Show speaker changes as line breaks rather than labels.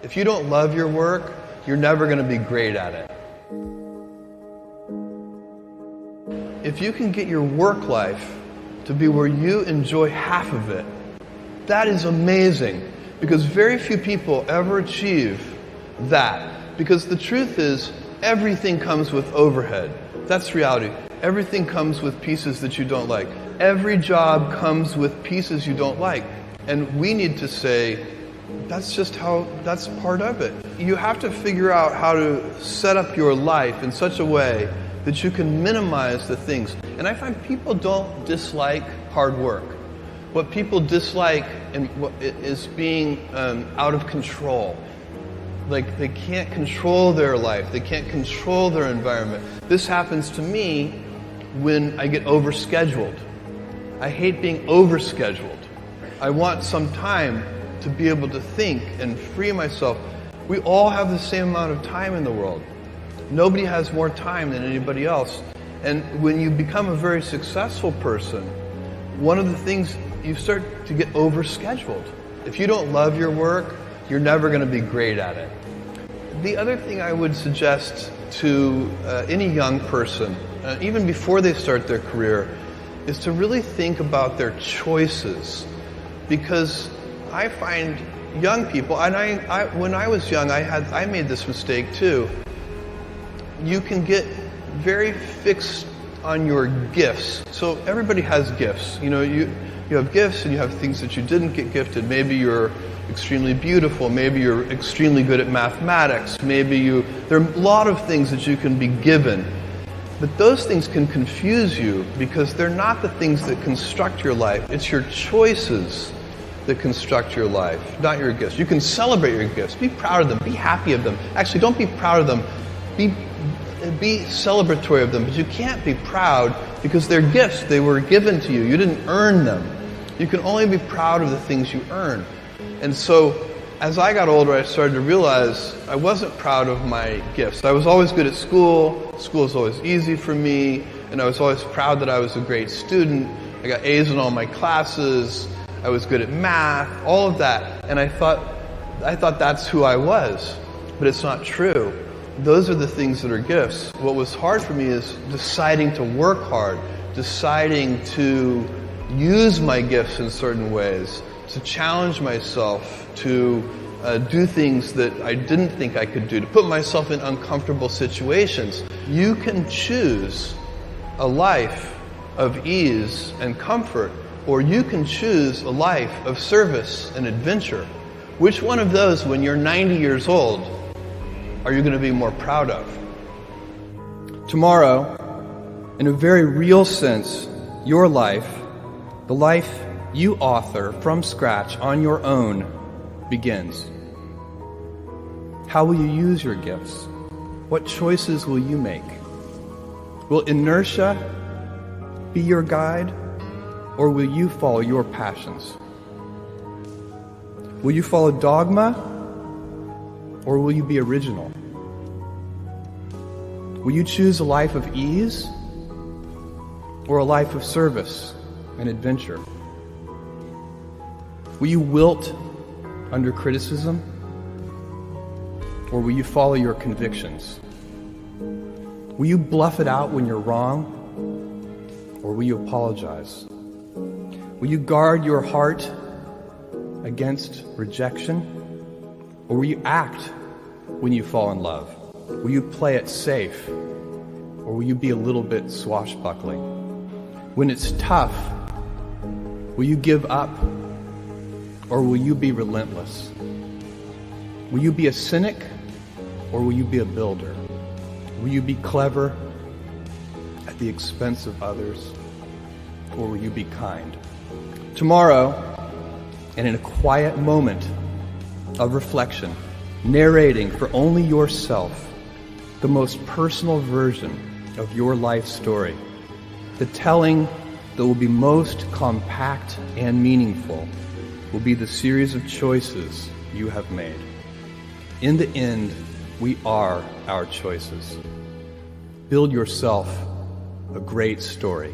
If you don't love your work, you're never going to be great at it. If you can get your work life to be where you enjoy half of it, that is amazing, because very few people ever achieve that. Because the truth is, everything comes with overhead. That's reality. Everything comes with pieces that you don't like. Every job comes with pieces you don't like. And we need to say, that's part of it. You have to figure out how to set up your life in such a way that you can minimize the things. And I find people don't dislike hard work. What people dislike is being out of control. Like, they can't control their life. They can't control their environment. This happens to me when I get overscheduled. I hate being overscheduled. I want some time to be able to think and free myself. We all have the same amount of time in the world. Nobody has more time than anybody else. And when you become a very successful person, one of the things, you start to get overscheduled. If you don't love your work, you're never going to be great at it. The other thing I would suggest to any young person, even before they start their career, is to really think about their choices. Because I find young people, and when I was young, I made this mistake too. You can get very fixed on your gifts. So everybody has gifts. You know, you have gifts and you have things that you didn't get gifted. Maybe you're extremely beautiful. Maybe you're extremely good at mathematics. There are a lot of things that you can be given. But those things can confuse you because they're not the things that construct your life. It's your choices that construct your life, not your gifts. You can celebrate your gifts. Be proud of them. Be happy of them. Actually, don't be proud of them. Be celebratory of them, but you can't be proud because they're gifts. They were given to you. You didn't earn them. You can only be proud of the things you earn. And so, as I got older, I started to realize I wasn't proud of my gifts. I was always good at school. School was always easy for me, and I was always proud that I was a great student. I got A's in all my classes. I was good at math, all of that. And I thought that's who I was. But it's not true. Those are the things that are gifts. What was hard for me is deciding to work hard, deciding to use my gifts in certain ways, to challenge myself, to do things that I didn't think I could do, to put myself in uncomfortable situations. You can choose a life of ease and comfort, or you can choose a life of service and adventure. Which one of those, when you're 90 years old, are you going to be more proud of? Tomorrow, in a very real sense, your life, the life you author from scratch on your own, begins. How will you use your gifts? What choices will you make? Will inertia be your guide, or will you follow your passions? Will you follow dogma, or will you be original? Will you choose a life of ease, or a life of service and adventure? Will you wilt under criticism, or will you follow your convictions? Will you bluff it out when you're wrong, or will you apologize? Will you guard your heart against rejection, or will you act when you fall in love? Will you play it safe, or will you be a little bit swashbuckling? When it's tough, will you give up, or will you be relentless? Will you be a cynic, or will you be a builder? Will you be clever at the expense of others, or will you be kind? Tomorrow, and in a quiet moment of reflection, narrating for only yourself the most personal version of your life story, the telling that will be most compact and meaningful will be the series of choices you have made. In the end, we are our choices. Build yourself a great story.